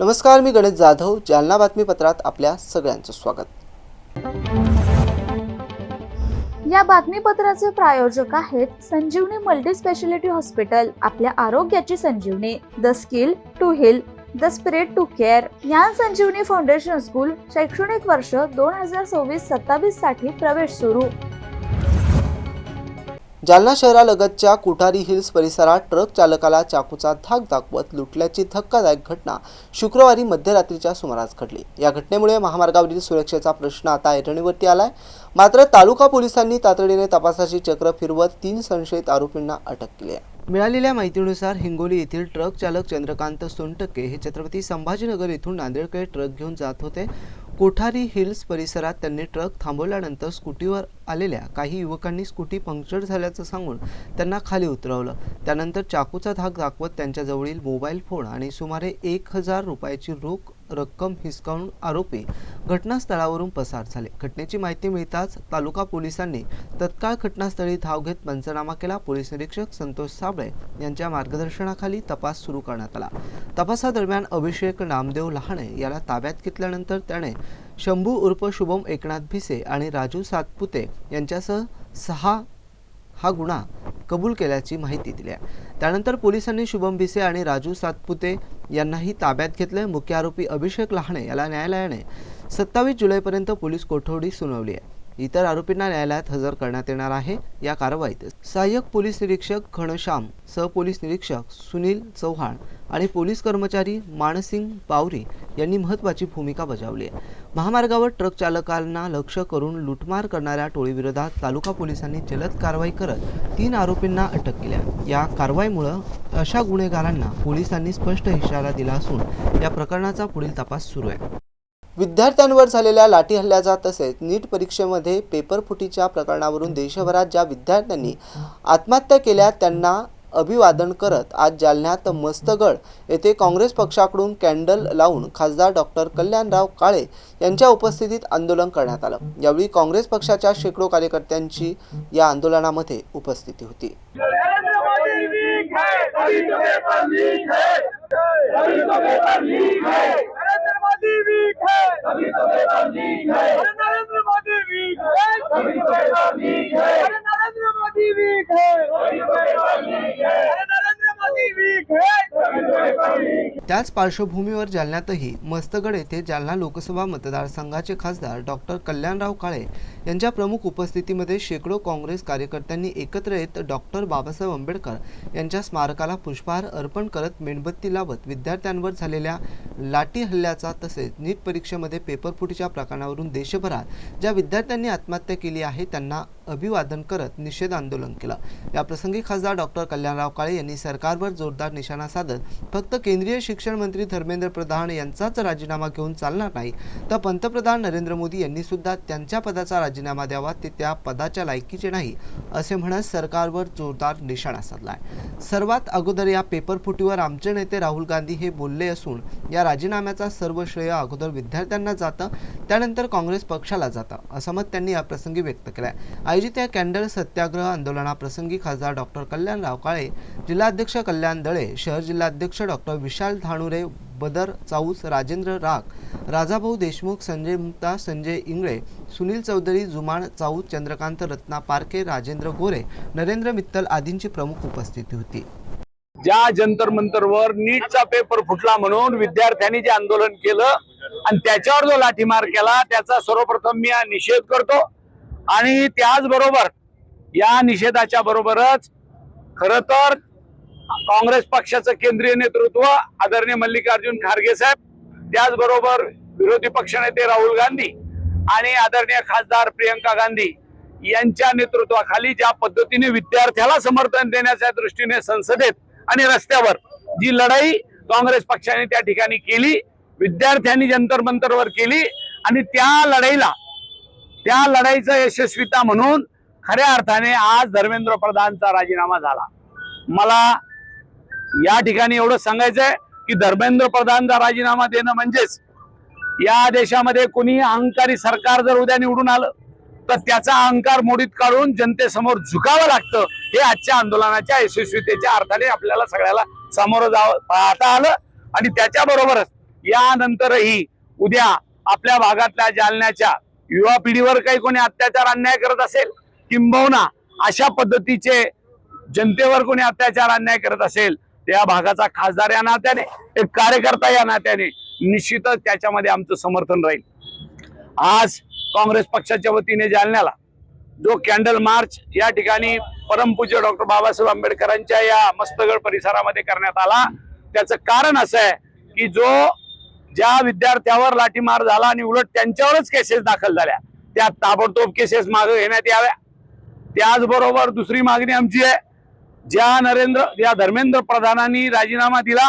नमस्कार, मी गणेश जाधव. जालना बातमीपत्रात आपल्या सगळ्यांचं स्वागत. या बातमीपत्राचे प्रायोजक आहेत संजीवनी मल्टी स्पेशालिटी हॉस्पिटल. आपल्या आरोग्याची संजीवनी. The skill to heal, the spirit to care. Gyan Sanjeevani foundation school. शैक्षणिक वर्ष 2026-27 साठी प्रवेश सुरू. जालना शहरालगतच्या कोठारी हिल्स परिसरात ट्रक चालकाला चाकूचा धाक दाखवत लुटल्याची धक्कादायक घटना शुक्रवारी मध्यरात्रीच्या सुमारास घडली. या घटनेमुळे महामार्गावरील सुरक्षेचा प्रश्न आता ऐरणीवरती आलाय. मात्र तालुका पोलिसांनी तातडीने तपासाची चक्र फिरवत 3 संशयित आरोपींना अटक केली आहे. मिळालेल्या माहितीनुसार हिंगोली येथील ट्रक चालक चंद्रकांत सोनटक्के हे छत्रपती संभाजीनगर येथून नांदेडकडे ट्रक घेऊन जात होते. कोठारी हिल्स परिसरात त्यांनी ट्रक थांबवल्यानंतर स्कूटीवर आलेल्या काही युवकांनी स्कूटी पंक्चर झाल्याचं सांगून त्यांना खाली उतरवलं. त्यानंतर चाकूचा धाक दाखवत त्यांच्याजवळील मोबाईल फोन आणि सुमारे 1000 रुपयाची रोख रक्कम हिसकावून आरोपी घटनास्थळावरून पसार झाले. घटनेची माहिती मिळताच तालुका पोलिसांनी तत्काळ घटनास्थळी धाव घेत पंचनामा केला. पोलीस निरीक्षक संतोष साबळे यांच्या मार्गदर्शनाखाली तपास सुरू करण्यात आला. तपासादरम्यान अभिषेक नामदेव लहाणे याला ताब्यात घेतल्यानंतर त्याने शंभू उर्फ शुभम एकनाथ भिसे आणि राजू सातपुते यांच्यासह 6 हा गुन्हा कबूल केल्याची माहिती दिली आहे. त्यानंतर पोलिसांनी शुभम भिसे आणि राजू सातपुते यांनाही ताब्यात घेतले. मुख्य आरोपी अभिषेक लहाणे याला न्यायालयाने 27 जुलैपर्यंत पोलीस कोठडी सुनावली आहे. इतर आरोपींना न्यायालयात हजर करण्यात येणार आहे. या कारवाईत सहाय्यक पोलीस निरीक्षक घनश्याम, सहपोलीस निरीक्षक सुनील चव्हाण आणि पोलीस कर्मचारी मानसिंग पावरी यांनी महत्त्वाची भूमिका बजावली आहे. महामार्गावर ट्रक चालकांना लक्ष्य करून लूटमार करणाऱ्या टोळीविरोधात तालुका पोलिसांनी जलद कारवाई करत 3 आरोपींना अटक केली आहे. या कारवाईमुळे अशा गुन्हेगारांना पोलिसांनी स्पष्ट इशारा दिला असून या प्रकरणाचा पुढील तपास सुरू आहे. विद्यार्थ्यांवर झालेल्या लाठी हल्ल्याचा तसेच नीट परीक्षेमध्ये पेपर फुटीच्या प्रकरणावरून देशभरात ज्या विद्यार्थ्यांनी आत्महत्या केल्या त्यांना अभिवादन करत आज जालन्यात मस्तगड येथे काँग्रेस पक्षाकडून कॅन्डल लावून खासदार डॉक्टर कल्याणराव काळे यांच्या उपस्थितीत आंदोलन करण्यात आलं. यावेळी काँग्रेस पक्षाच्या शेकडो कार्यकर्त्यांची या आंदोलनामध्ये उपस्थिती होती. त्याच पार्श्वभूमीवर जालन्यातही मस्तगड येथे जालना लोकसभा मतदारसंघाचे खासदार डॉक्टर कल्याणराव काळे यांच्या प्रमुख उपस्थितीमध्ये शेकडो काँग्रेस कार्यकर्त्यांनी एकत्र येत डॉक्टर बाबासाहेब आंबेडकर यांच्या स्मारकाला पुष्पहार अर्पण करत मेणबत्ती लावत विद्यार्थ्यांवर झालेल्या लाठी हल्ल्याचा तसेच नीट परीक्षेमध्ये पेपरफुटीच्या प्रकरणावरून देशभरात ज्या विद्यार्थ्यांनी आत्महत्या केली आहे त्यांना अभिवादन करत निषेध आंदोलन केलं. या प्रसंगी खासदार डॉक्टर कल्याणराव काळे यांनी सरकारवर जोरदार निशाणा साधत फक्त केंद्रीय शिक्षण मंत्री धर्मेंद्र प्रधान यांचाच राजीनामा घेऊन चालणार नाही तर पंतप्रधान नरेंद्र मोदी यांनी सुद्धा त्यांच्या पदाचा राजीनामा द्यावा, ते त्या पदाच्या लायकीचे नाही असे म्हणत सरकारवर जोरदार निशाणा साधलाय. सर्वात अगोदर या पेपरफुटीवर आमचे नेते राहुल गांधी हे बोलले असून या राजीनाम्याचा सर्व श्रेय अगोदर विद्यार्थ्यांना जातं, त्यानंतर काँग्रेस पक्षाला जातं असं मत त्यांनी या प्रसंगी व्यक्त केलंय. आयोजित या कॅन्डल सत्याग्रह आंदोलनाप्रसंगी खासदार डॉक्टर कल्याणराव काळे, जिल्हाध्यक्ष कल्याण दळे, शहर जिल्हाध्यक्ष डॉक्टर विशाल धानुरे, बदर चाऊस, राजेंद्र राग, राजाभाऊ देशमुख, संजय मुक्ता, संजय इंगळे, सुनील चौधरी, जुमान चाऊस, चंद्रकांत रत्ना पारखे, राजेंद्र गोरे, नरेंद्र मित्तल आदींची प्रमुख उपस्थिती होती. ज्या जंतर मंतरवर नीटचा पेपर फुटला म्हणून विद्यार्थ्यांनी जे आंदोलन केलं आणि त्याच्यावर जो लाठीमार केला त्याचा सर्वप्रथम मी निषेध करतो. आणि त्याचबरोबर या निषेधाच्या बरोबरच खरं तर काँग्रेस पक्षाचं केंद्रीय नेतृत्व आदरणीय मल्लिकार्जुन खरगे साहेब, त्याचबरोबर विरोधी पक्षनेते राहुल गांधी आणि आदरणीय खासदार प्रियंका गांधी यांच्या नेतृत्वाखाली ज्या पद्धतीने विद्यार्थ्याला समर्थन देण्याच्या दृष्टीने संसदेत आणि रस्त्यावर जी लढाई काँग्रेस पक्षाने त्या ठिकाणी केली, विद्यार्थ्यांनी जंतर मंतरवर केली आणि त्या लढाईचा यशस्वीता म्हणून खऱ्या अर्थाने आज धर्मेंद्र प्रधानचा राजीनामा झाला. मला या ठिकाणी एवढं सांगायचंय की धर्मेंद्र प्रधानचा राजीनामा देणं म्हणजेच या देशामध्ये कोणी अहंकारी सरकार जर उद्या निवडून आलं तर त्याचा अहंकार मोडीत काढून जनतेसमोर झुकावं लागतं. हे आजच्या आंदोलनाच्या यशस्वीतेच्या अर्थाने आपल्याला सगळ्याला सामोरं पाहता आलं. आणि त्याच्याबरोबरच यानंतरही उद्या आपल्या भागातल्या जालन्याच्या युवा पिढीवर काही कोणी अत्याचार अन्याय करत असेल, किंबहुना अशा पद्धतीचे जनतेवर कोणी अत्याचार अन्याय करत असेल, त्या भागाचा खासदार या नात्याने, एक कार्यकर्ता या नात्याने निश्चितच त्याच्यामध्ये आमचं समर्थन राहील. आज काँग्रेस पक्षाच्या वतीने जालन्याला जो कॅन्डल मार्च या ठिकाणी परमपूज्य डॉक्टर बाबासाहेब आंबेडकरांच्या या मस्तगड परिसरामध्ये करण्यात आला, त्याचं कारण असं आहे की ज्या विद्यार्थ्यावर लाठीमार झाला आणि उलट त्यांच्यावरच केसेस दाखल झाल्या, त्या ताबडतोब केसेस मागे घेण्यात याव्या. त्याचबरोबर दुसरी मागणी आमची आहे, ज्या धर्मेंद्र प्रधानांनी राजीनामा दिला,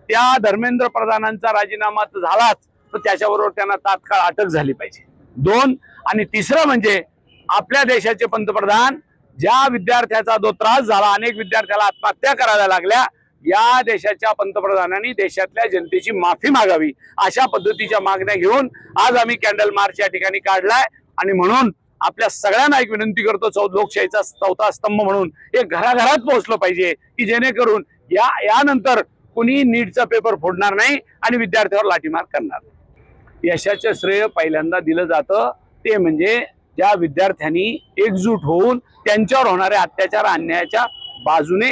त्या धर्मेंद्र प्रधानांचा राजीनामा तर झालाच, तर त्याच्याबरोबर त्यांना तात्काळ अटक झाली पाहिजे. 2 आणि तिसरं म्हणजे आपल्या देशाचे पंतप्रधान, ज्या विद्यार्थ्याचा जो त्रास झाला, अनेक विद्यार्थ्याला आत्महत्या करायला लागल्या, या देशाच्या पंतप्रधानांनी देशातल्या जनतेची माफी मागावी, अशा पद्धतीच्या मागण्या घेऊन आज आम्ही कॅन्डल मार्च या ठिकाणी काढलाय. आणि म्हणून आपल्या सगळ्यांना एक विनंती करतो, लोकशाहीचा चौथा स्तंभ म्हणून एक घराघरात पोहोचलं पाहिजे, की जेणेकरून यानंतर कुणी नीटचा पेपर फोडणार नाही आणि विद्यार्थ्यावर लाठीमार करणार नाही. यशाचं श्रेय पहिल्यांदा दिलं जातं ते म्हणजे ज्या विद्यार्थ्यांनी एकजूट होऊन त्यांच्यावर होणाऱ्या अत्याचार अन्यायाच्या बाजूने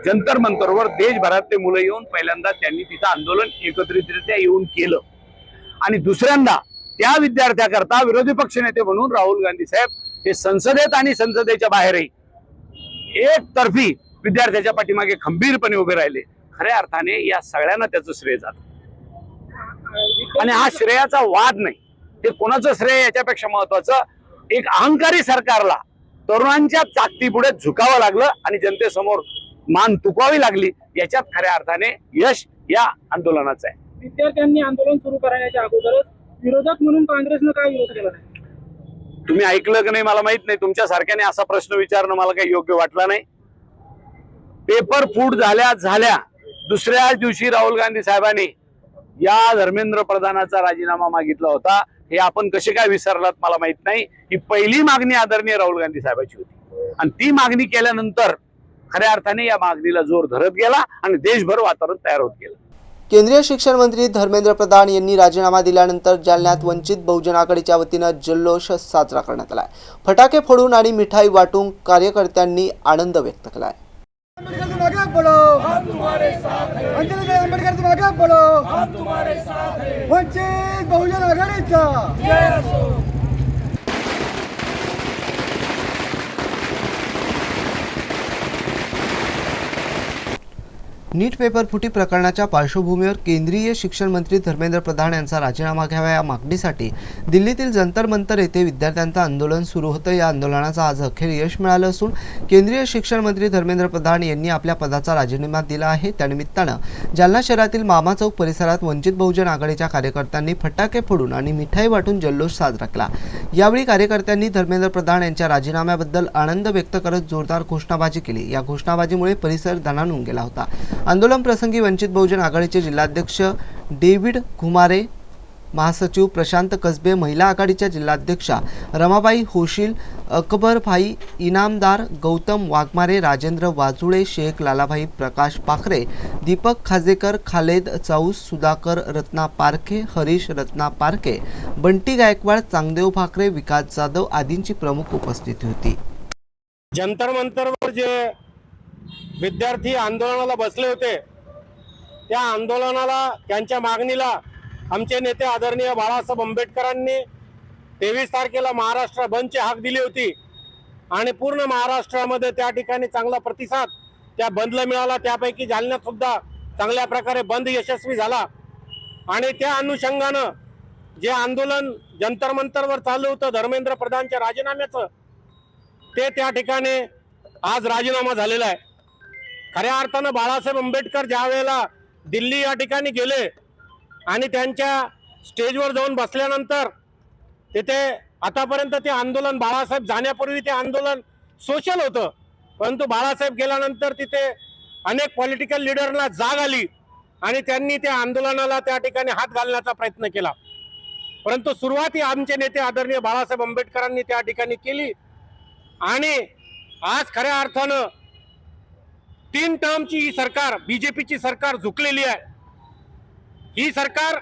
जंतर मंतरवर देशभरातले मुलं येऊन पहिल्यांदा त्यांनी तिथं आंदोलन एकत्रितरित्या येऊन केलं. आणि दुसऱ्यांदा त्या विद्यार्थ्याकरता विरोधी पक्षनेते म्हणून राहुल गांधी साहेब हे संसदेत आणि संसदेच्या बाहेरही एकतर्फी विद्यार्थ्याच्या पाठीमागे खंबीरपणे उभे राहिले. खऱ्या अर्थाने या सगळ्यांना त्याचं श्रेय जातं. आणि हा श्रेयाचा वाद नाही, ते कोणाचं श्रेय याच्यापेक्षा महत्वाचं, एक अहंकारी सरकारला तरुणांच्या ताकदीपुढे झुकावं लागलं आणि जनतेसमोर मान तुकवावी लागली. याच्यात खऱ्या अर्थाने यश या आंदोलनाचं आहे. विद्यार्थ्यांनी आंदोलन सुरू करण्याच्या अगोदरच विरोधक म्हणून काँग्रेसनं काय विरोध केला नाही? तुम्ही ऐकलं की नाही मला माहित नाही, तुमच्या सारख्याने असा प्रश्न विचारणं मला काही योग्य वाटला नाही. पेपर फूट झाल्या दुसऱ्या दिवशी राहुल गांधी साहेबांनी या धर्मेंद्र प्रधानाचा राजीनामा मागितला होता. हे आपण कसे काय विसरलात मला माहित नाही. ही पहिली मागणी आदरणीय राहुल गांधी साहेबांची होती आणि ती मागणी केल्यानंतर खऱ्या अर्थाने या मागणीला जोर धरत गेला आणि देशभर वातावरण तयार होत गेलं. केंद्रीय शिक्षण मंत्री धर्मेंद्र प्रधान यांनी राजीनामा दिल्यानंतर जालन्यात वंचित बहुजन आघाडीच्या वतीनं जल्लोष साजरा करण्यात आलाय. फटाके फोडून आणि मिठाई वाटून कार्यकर्त्यांनी आनंद व्यक्त केलाय. वंचित बहुजन आघाडीचा नीट पेपर फुटी प्रकरणाच्या पार्श्वभूमीवर केंद्रीय शिक्षण मंत्री धर्मेंद्र प्रधान यांचा राजीनामा घ्यावा या मागणीसाठी दिल्लीतील जंतर मंतर येथे विद्यार्थ्यांचं आंदोलन सुरू होतं. या आंदोलनाचं आज अखेर यश मिळालं असून केंद्रीय शिक्षण मंत्री धर्मेंद्र प्रधान यांनी आपल्या पदाचा राजीनामा दिला आहे. त्यानिमित्तानं जालना शहरातील मामा चौक परिसरात वंचित बहुजन आघाडीच्या कार्यकर्त्यांनी फटाके फोडून आणि मिठाई वाटून जल्लोष साजरा केला. यावेळी कार्यकर्त्यांनी धर्मेंद्र प्रधान यांच्या राजीनाम्याबद्दल आनंद व्यक्त करत जोरदार घोषणाबाजी केली. या घोषणाबाजीमुळे परिसर दणाणून गेला होता. आंदोलन प्रसंगी वंचित बहुजन आघाडीचे जिल्हाध्यक्ष डेव्हिड घुमारे, महासचिव प्रशांत कसबे, महिला आघाडीच्या जिल्हाध्यक्षा रमाबाई होशील, अकबर भाई इनामदार, गौतम वाघमारे, राजेंद्र वाजुळे, शेख लालाभाई प्रकाश पाखरे, दीपक खाजेकर, खालेद चाऊस, सुधाकर रत्ना पारखे, हरीश रत्ना पारखे, बंटी गायकवाड, चांगदेव भाकरे, विकास जाधव आदींची प्रमुख उपस्थिती होती. जंतर मंतरवर जे विद्यार्थी आंदोलनाला बसले होते, त्या आंदोलनाला, त्यांच्या मागणीला आमचे नेते आदरणीय बाळासाहेब आंबेडकरांनी 23 तारखेला महाराष्ट्र बंदची हाक दिली होती आणि पूर्ण महाराष्ट्रामध्ये त्या ठिकाणी चांगला प्रतिसाद त्या बंदला मिळाला. त्यापैकी जालन्यात सुद्धा चांगल्या प्रकारे बंद यशस्वी झाला आणि त्या अनुषंगानं जे आंदोलन जंतर मंतरवर चालू होतं धर्मेंद्र प्रधानच्या राजीनाम्याचं, ते त्या ठिकाणी आज राजीनामा झालेला आहे. खऱ्या अर्थानं बाळासाहेब आंबेडकर ज्या वेळेला दिल्ली या ठिकाणी गेले आणि त्यांच्या स्टेजवर जाऊन बसल्यानंतर तिथे आतापर्यंत ते आंदोलन, बाळासाहेब जाण्यापूर्वी ते आंदोलन सोशल होतं, परंतु बाळासाहेब गेल्यानंतर तिथे अनेक पॉलिटिकल लीडरना जाग आली आणि त्यांनी त्या आंदोलनाला त्या ठिकाणी हात घालण्याचा प्रयत्न केला. परंतु सुरुवाती आमचे नेते आदरणीय बाळासाहेब आंबेडकरांनी त्या ठिकाणी केली आणि आज खऱ्या अर्थानं 3 टर्मची ही सरकार, बीजेपीची सरकार झुकलेली आहे. ही सरकार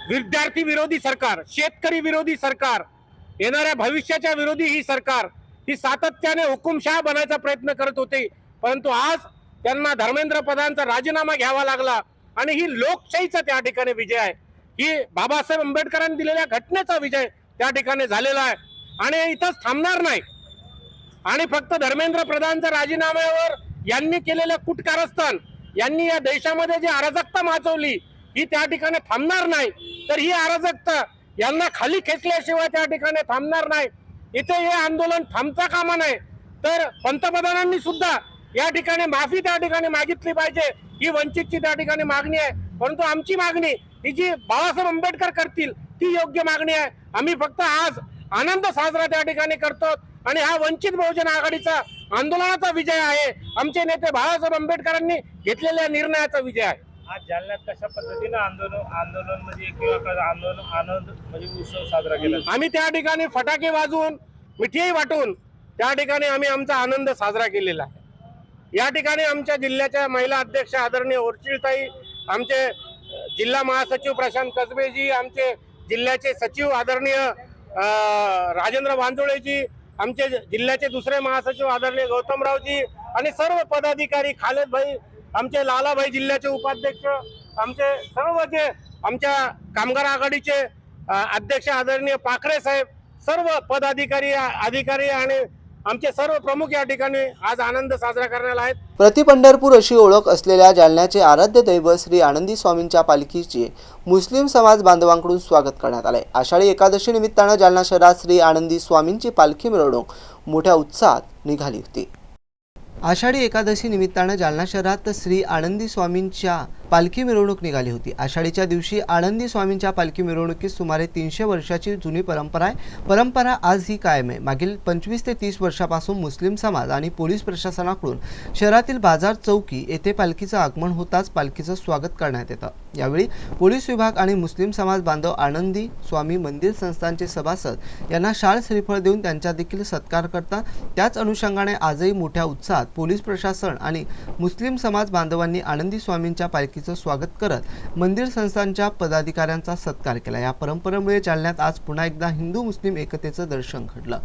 विद्यार्थी विरोधी सरकार, शेतकरी विरोधी सरकार, येणाऱ्या भविष्याच्या विरोधी ही सरकार ही सातत्याने हुकुमशाह बनायचा प्रयत्न करत होते, परंतु आज त्यांना धर्मेंद्र प्रधानचा राजीनामा घ्यावा लागला आणि ही लोकशाहीचा त्या ठिकाणी विजय आहे, ही बाबासाहेब आंबेडकरांनी दिलेल्या घटनेचा विजय त्या ठिकाणी झालेला आहे आणि इथंच थांबणार नाही. आणि फक्त धर्मेंद्र प्रधानच्या राजीनाम्यावर यांनी केलेलं कुटकारस्थान, यांनी या देशामध्ये जी अराजकता माजवली ही त्या ठिकाणी थांबणार नाही. तर ही अराजकता यांना खाली खेचल्याशिवाय त्या ठिकाणी थांबणार नाही. इथे हे आंदोलन थांबता कामा नये. तर पंतप्रधानांनी सुद्धा या ठिकाणी माफी त्या ठिकाणी मागितली पाहिजे, ही वंचितची त्या ठिकाणी मागणी आहे. परंतु आमची मागणी ही जी बाबासाहेब आंबेडकर करतील ती योग्य मागणी आहे. आम्ही फक्त आज आनंद साजरा त्या ठिकाणी करतो आणि हा वंचित बहुजन आघाडीचा आंदोलनाचा विजय आहे. आमचे नेते बाबासाहेब आंबेडकरांनी घेतलेल्या निर्णयाचा विजय आहे. आज जालन्यात कशा पद्धतीनं आंदोलन म्हणजे किंवा आनंद म्हणजे उत्सव साजरा केला? आम्ही त्या ठिकाणी फटाके वाजवून मिठाई वाटून त्या ठिकाणी आम्ही आमचा आनंद साजरा केलेला आहे. या ठिकाणी आमच्या जिल्ह्याच्या महिला अध्यक्ष आदरणीय ओरचिलताई, आमचे जिल्हा महासचिव प्रशांत कसबेजी, आमचे जिल्ह्याचे सचिव आदरणीय राजेंद्र वांजोळेजी, आमचे जिल्ह्याचे दुसरे महासचिव आदरणीय गौतमरावजी आणि सर्व पदाधिकारी, खालेद भाई, आमचे लालाभाई जिल्ह्याचे उपाध्यक्ष, आमचे सर्व जे आमच्या कामगार आघाडीचे अध्यक्ष आदरणीय पाखरे साहेब, सर्व पदाधिकारी अधिकारी आणि आमचे सर्व प्रमुख या ठिकाणी आज आनंद साजरा करण्याला आहेत. प्रति पंढरपूर अशी ओळख असलेल्या जालन्याचे आराध्य दैवत श्री आनंदी स्वामींच्या पालखीचे मुस्लिम समाज बांधवांकडून स्वागत करण्यात आले. आषाढी एकादशी निमित्तानं जालना शहरात श्री आनंदी स्वामींची पालखी मिरवणूक मोठ्या उत्साहात निघाली होती. आषाढी एकादशी निमित्तानं जालना शहरात श्री आनंदी स्वामींच्या पालखी मिरवणूक निघाली होती. आषाढीच्या दिवशी आनंदी स्वामींच्या पालखी मिरवणुकीत सुमारे 300 वर्षाची जुनी परंपरा आहे. परंपरा आज ही कायम आहे. मागील 25 ते 30 वर्षापासून मुस्लिम समाज आणि पोलीस प्रशासनाकडून शहरातील बाजार चौकी येथे पालखीचं आगमन होताच पालखीचं स्वागत करण्यात येतं. यावेळी पोलीस विभाग आणि मुस्लिम समाज बांधव आनंदी स्वामी मंदिर संस्थानचे सभासद यांना शाल श्रीफळ देऊन त्यांचा देखील सत्कार करतात. त्याच अनुषंगाने आजही मोठ्या उत्साहात पोलीस प्रशासन आणि मुस्लिम समाज बांधवांनी आनंदी स्वामींच्या पालखीचं स्वागत करत मंदिर संस्थांच्या पदाधिकाऱ्यांचा सत्कार केला. या परंपरेमुळे जालन्यात आज पुन्हा एकदा हिंदू मुस्लिम एकतेचं दर्शन घडलं.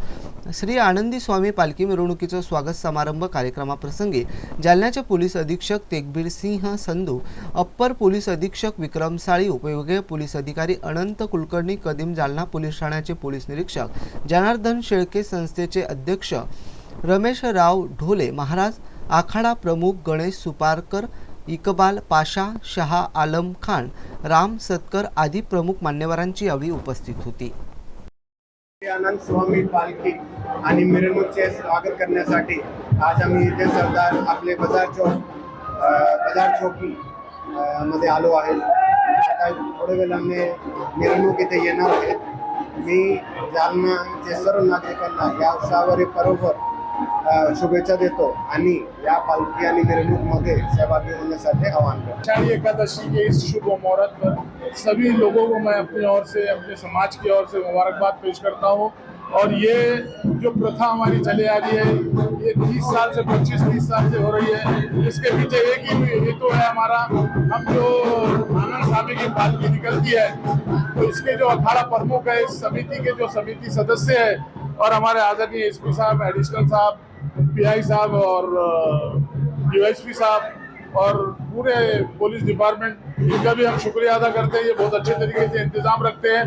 श्री आनंदी स्वामी पालखी मिरवणुकीचं स्वागत समारंभ कार्यक्रमाप्रसंगी जालन्याचे पोलीस अधीक्षक तेगबीर सिंह संधू, अप्पर पोलीस अधीक्षक विक्रम साळी, उपविभागीय पोलीस अधिकारी अनंत कुलकर्णी, कदीम जालना पोलीस ठाण्याचे पोलीस निरीक्षक जनार्दन शेळके, संस्थेचे अध्यक्ष रमेशराव ढोले महाराज, आखाडा प्रमुख गणेश सुपारकर, इकबाल पाशा, शहा आलम खान, राम सतकर आदी प्रमुख मान्यवरांची यावेळी उपस्थित होती. आनंद स्वामी पालखी आणि मिरवणुकीचे स्वागत करण्यासाठी आज आम्ही इथे सरदार आपले बाजार चौकी मध्ये आलो आहे. आता थोड्या वेळाने मिरवणूक इथे येणार आहे. मी जालनाचे सर्व नागरिकांना या उत्सवावर बरोबर शुभेच्छा देतो आणि या पालखी आणि मिरवणूकमध्ये सहभागी होण्यासाठी आह्वान करतो. आषाढ़ी एकादशी के इस शुभ मुहूर्त पर सभी लोगों को मैं अपनी ओर से, अपने समाज की ओर से मुबारकबाद पेश करता हूँ. और ये जो प्रथा हमारी चले आ रही है, ये 30 साल से 25-30 साल से हो रही है. इसके पीछे एक ही हेतु है हमारा. हम जो आनंद स्वामी की पालकी निकलती है तो इसके जो अखाड़ा प्रमुख है, इस समिति के जो समिति सदस्य है और हमारे आदरणीय एसपी साहब, एडिशनल साहब, पीआई साहब और डीवाईएसपी साहब और पूरे पुलिस डिपार्टमेंट, इनका भी हम शुक्रिया अदा करते हैं. ये बहुत अच्छे तरीके से इंतजाम रखते हैं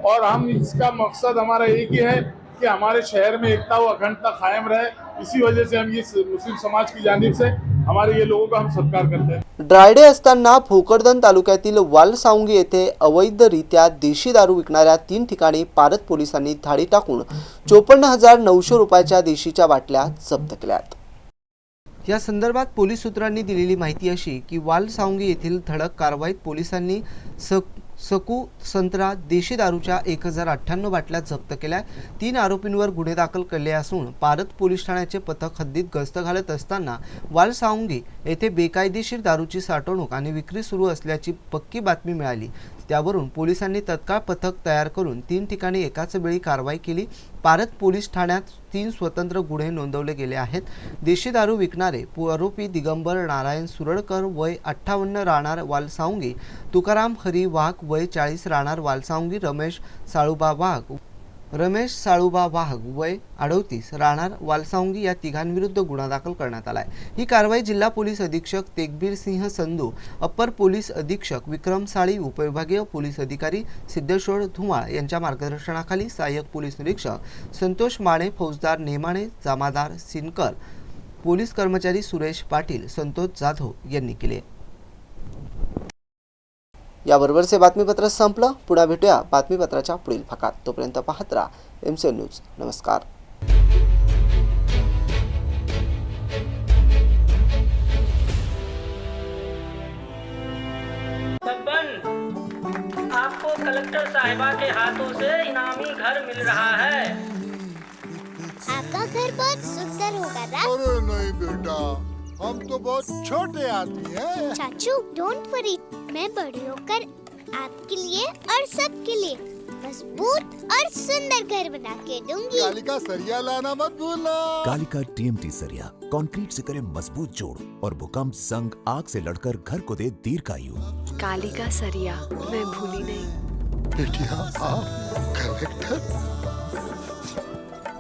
और हम इसका मकसद हमारा एक ही है कि हमारे शहर में एकता व अखंडता कायम रहे. इसी वजह से हम ये मुस्लिम समाज की जानिब से हमारे ये लोगों का हम सत्कार करते हैं. ड्रायडे असताना भोकरदन तालुक्यातील वालसावंगी येथे अवैधरित्या देशी दारू विकणाऱ्या 3 ठिकाणी पारत पोलिसांनी धाडी टाकून 54,900 रुपयाच्या देशीच्या बाटल्या जप्त केल्यात. या संदर्भात पोलीस सूत्रांनी दिलेली माहिती अशी की वालसावंगी येथील धडक कारवाईत पोलिसांनी सकू संत्रा देशी दारूच्या 1098 बाटल्या जप्त केल्या. 3 आरोपींवर गुन्हे दाखल केले असून पारत पोलीस ठाण्याचे पथक हद्दीत गस्त घालत असताना वालसावंगी येथे बेकायदेशीर दारूची साठवणूक आणि विक्री सुरू असल्याची पक्की बातमी मिळाली. त्यावरून पोलिसांनी तत्काळ पथक तयार करून 3 ठिकाणी एकाच वेळी कारवाई केली. पारत पोलीस ठाण्यात 3 स्वतंत्र गुन्हे नोंदवले गेले आहेत. देशी दारू विकणारे आरोपी दिगंबर नारायण सुरडकर वय 58 राहणार वालसावंगी, तुकाराम हरी वाघ वय 40 राहणार वालसावंगी, रमेश साळुबा वाघ वय 38 राहणार वालसावंगी या तिघांविरुद्ध गुन्हा दाखल करण्यात आलाय. ही कारवाई जिल्हा पोलीस अधीक्षक तेगबीर सिंह संधू, अप्पर पोलीस अधीक्षक विक्रम साळी, उपविभागीय पोलीस अधिकारी सिद्धेश्वर धुमाळ यांच्या मार्गदर्शनाखाली सहाय्यक पोलीस निरीक्षक संतोष माने, फौजदार नेमाणे, जमादार सिनकर, पोलीस कर्मचारी सुरेश पाटील, संतोष जाधव यांनी केले. याबरोबरचे बातमीपत्र संपलं. पुन्हा भेटूया बातमीपत्राच्या पुढील भागात. तोपर्यंत पाहत राहा MC न्यूज. नमस्कार. आपको कलेक्टर साहिबा के हाथों से इनामी घर मिल रहा है. आपका घर बहुत सुंदर होगा ना? अरे नहीं बेटा, हम तो बहुत छोटे आदमी हैं। चाचू डोंट वरी, मैं बड़ी होकर आपके लिए और सबके लिए मजबूत और सुंदर घर बना के दूंगी. कालिका सरिया लाना मत भूलना. कालिका TMT सरिया कंक्रीट से करे मजबूत जोड़ और भूकंप संग आग से लड़कर घर को दे दीर्घायु. कालिका सरिया मैं भूली नहीं. बेटिया आप कलेक्टर.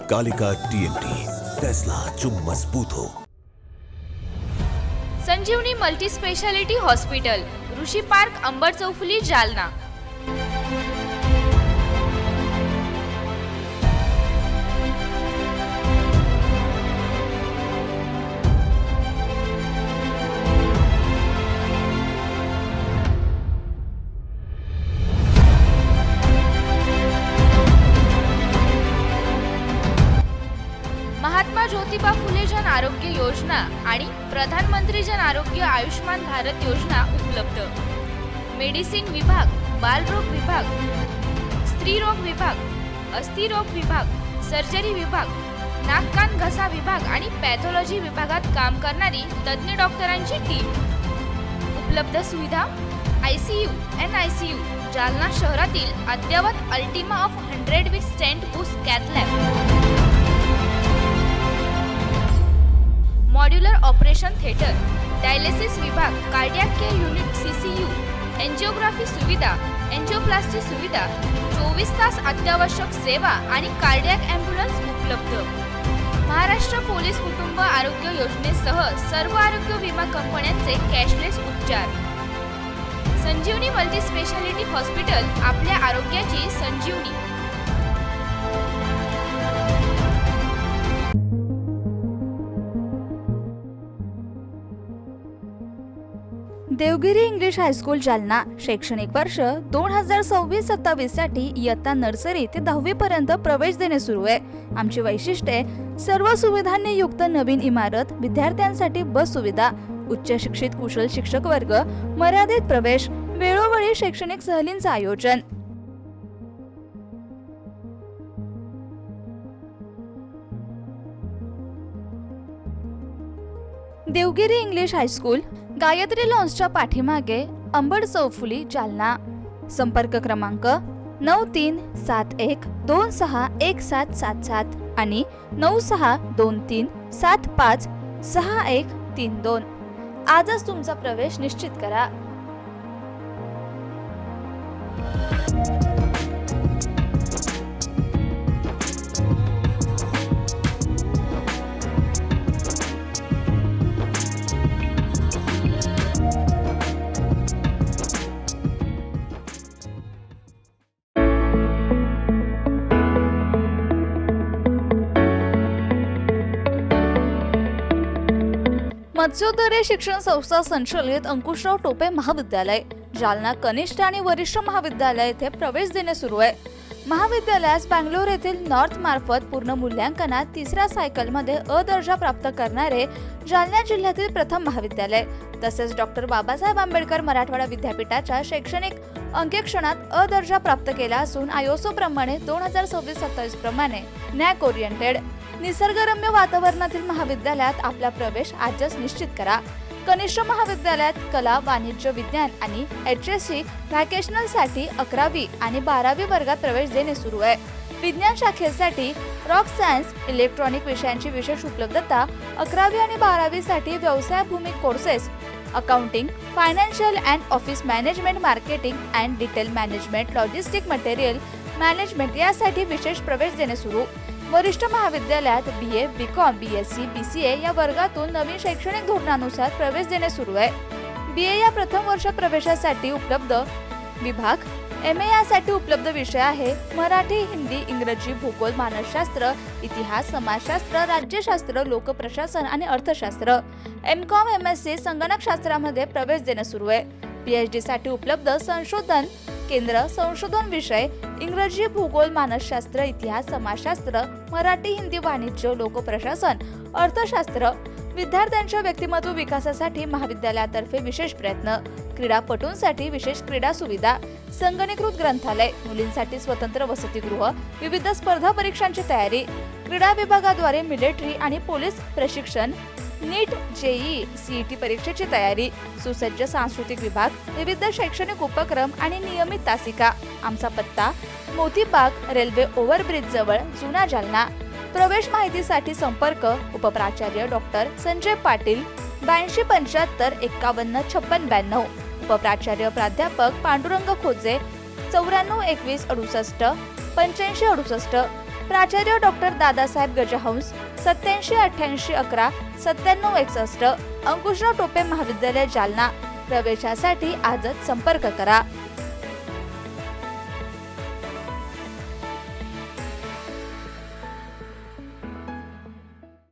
कालिका TMT, फैसला जो मजबूत हो. संजीवनी मल्टी स्पेशालिटी हॉस्पिटल, ऋषी पार्क, अंबड चौफुली, जालना. महात्मा ज्योतिबा फुले जन आरोग्य योजना आणि प्रधानमंत्री जन आरोग्य आयुष्मान भारत योजना उपलब्ध. मेडिसिन विभाग, बालरोग विभाग, स्त्रीरोग विभाग, अस्थिरोग विभाग, सर्जरी विभाग, नाक कान घसा विभाग आणि पॅथॉलॉजी विभागात काम करणारी तज्ञ डॉक्टरांची टीम. उपलब्ध सुविधा ICU, NICU, जालना शहरातील अद्ययावत ultima of 100 with stent boost cath lab. Modular operation theatre, dialysis विभाग, cardiac care unit CCU, angiography सुविधा, एंजिओप्लास्टी सुविधा, 24 तास अत्यावश्यक सेवा आणि कार्डियक ॲम्ब्युलन्स उपलब्ध. महाराष्ट्र पोलीस कुटुंब आरोग्य योजनेसह सर्व आरोग्य विमा कंपन्यांचे कॅशलेस उपचार. संजीवनी मल्टी स्पेशालिटी हॉस्पिटल, आपल्या आरोग्याची संजीवनी. देवगिरी इंग्लिश हायस्कूल जालना शैक्षणिक वर्ष 2026-27 साठी इयत्ता नर्सरी ते 10वी पर्यंत प्रवेश देणे सुरू आहे. आमची वैशिष्ट्ये: सर्व सुविधांनी युक्त नवीन इमारत, विद्यार्थ्यांसाठी बस सुविधा, उच्च शिक्षित कुशल शिक्षक वर्ग, मर्यादित प्रवेश, वेळोवेळी शैक्षणिक सहलींचे आयोजन. देवगिरी इंग्लिश हायस्कूल, गायत्री लॉन्सच्या पाठीमागे, अंबड चौफुली, जालना. संपर्क क्रमांक 9371261777 आणि 9623756132. आजच तुमचा प्रवेश निश्चित करा. मत्स्योदय शिक्षण संस्था संचलित अंकुशराव टोपे महाविद्यालय, जालना कनिष्ठ आणि वरिष्ठ महाविद्यालय येथे प्रवेश देणे सुरू आहे. महाविद्यालयास बँगलोर येथील नॉर्थ मार्फत पूर्ण मूल्यांकनात 3ऱ्या सायकलमध्ये अ दर्जा प्राप्त करणारे जालना जिल्ह्यातील प्रथम महाविद्यालय. तसेच डॉक्टर बाबासाहेब आंबेडकर मराठवाडा विद्यापीठाच्या शैक्षणिक अंकेक्षणात अ दर्जा प्राप्त केला असून आयएसओ प्रमाणे 2026-27 प्रमाणे नॅक ओरिएंटेड निसर्गरम्य वातावरणातील महाविद्यालयात आपला प्रवेश आजच निश्चित करा. कनिष्ठ महाविद्यालयात कला, वाणिज्य, विज्ञान आणि HSC व्हॅकेशनलसाठी 11वी आणि 12वी वर्गात प्रवेश देणे सुरू आहे. विज्ञान शाखेसाठी रॉक सायन्स, इलेक्ट्रॉनिक विषयांची विशेष उपलब्धता, 11वी आणि 12वी साठी व्यवसायभूमिक courses, accounting, financial and office management, marketing and detail management, logistic, material management यासाठी विशेष प्रवेश देणे सुरू. वरिष्ठ महाविद्यालयात BA, BCom, BSc, BCA या वर्गातून नवीन शैक्षणिक धोरणानुसार प्रवेश देणे सुरू आहे. BA या प्रथम वर्ष प्रवेशासाठी उपलब्ध विभाग, MA यासाठी उपलब्ध विषय आहे मराठी, हिंदी, इंग्रजी, भूगोल, मानसशास्त्र, इतिहास, समाजशास्त्र, राज्यशास्त्र, लोकप्रशासन आणि अर्थशास्त्र. MCom, MSc संगणकशास्त्रामध्ये प्रवेश देणे सुरू आहे. PhD साठी उपलब्ध संशोधन केंद्र, संशोधन विषय इंग्रजी, भूगोल, मानसशास्त्र, इतिहास, समाजशास्त्र, मराठी, हिंदी, वाणिज्य, लोकप्रशासन, अर्थशास्त्र. विद्यार्थ्यांच्या व्यक्तिमत्व विकासासाठी महाविद्यालयातर्फे विशेष प्रयत्न, क्रीडापटूंसाठी विशेष क्रीडा सुविधा, संगणकीकृत ग्रंथालय, मुलींसाठी स्वतंत्र वसतिगृह, विविध स्पर्धा परीक्षांची तयारी, क्रीडा विभागाद्वारे मिलिटरी आणि पोलीस प्रशिक्षण, नीट, JEE, CET परीक्षेची तयारी, सुसज्ज सांस्कृतिक विभाग, विविध शैक्षणिक उपक्रम आणि नियमित तासिका. आमचा पत्ता मोतीबाग, रेल्वे ओव्हरब्रिज जवळ, जुना जालना. प्रवेश माहितीसाठी संपर्क उपप्राचार्य डॉक्टर संजय पाटील 82 75 51 56 92, उपप्राचार्य प्राध्यापक पांडुरंग खोजे 94 21 68 85 68, प्राचार्य डॉक्टर दादासाहेब गजहंस 87 88 11 97 61, अंकुशराव टोपे महाविद्यालय जालना. प्रवेशासाठी आजच संपर्क करा.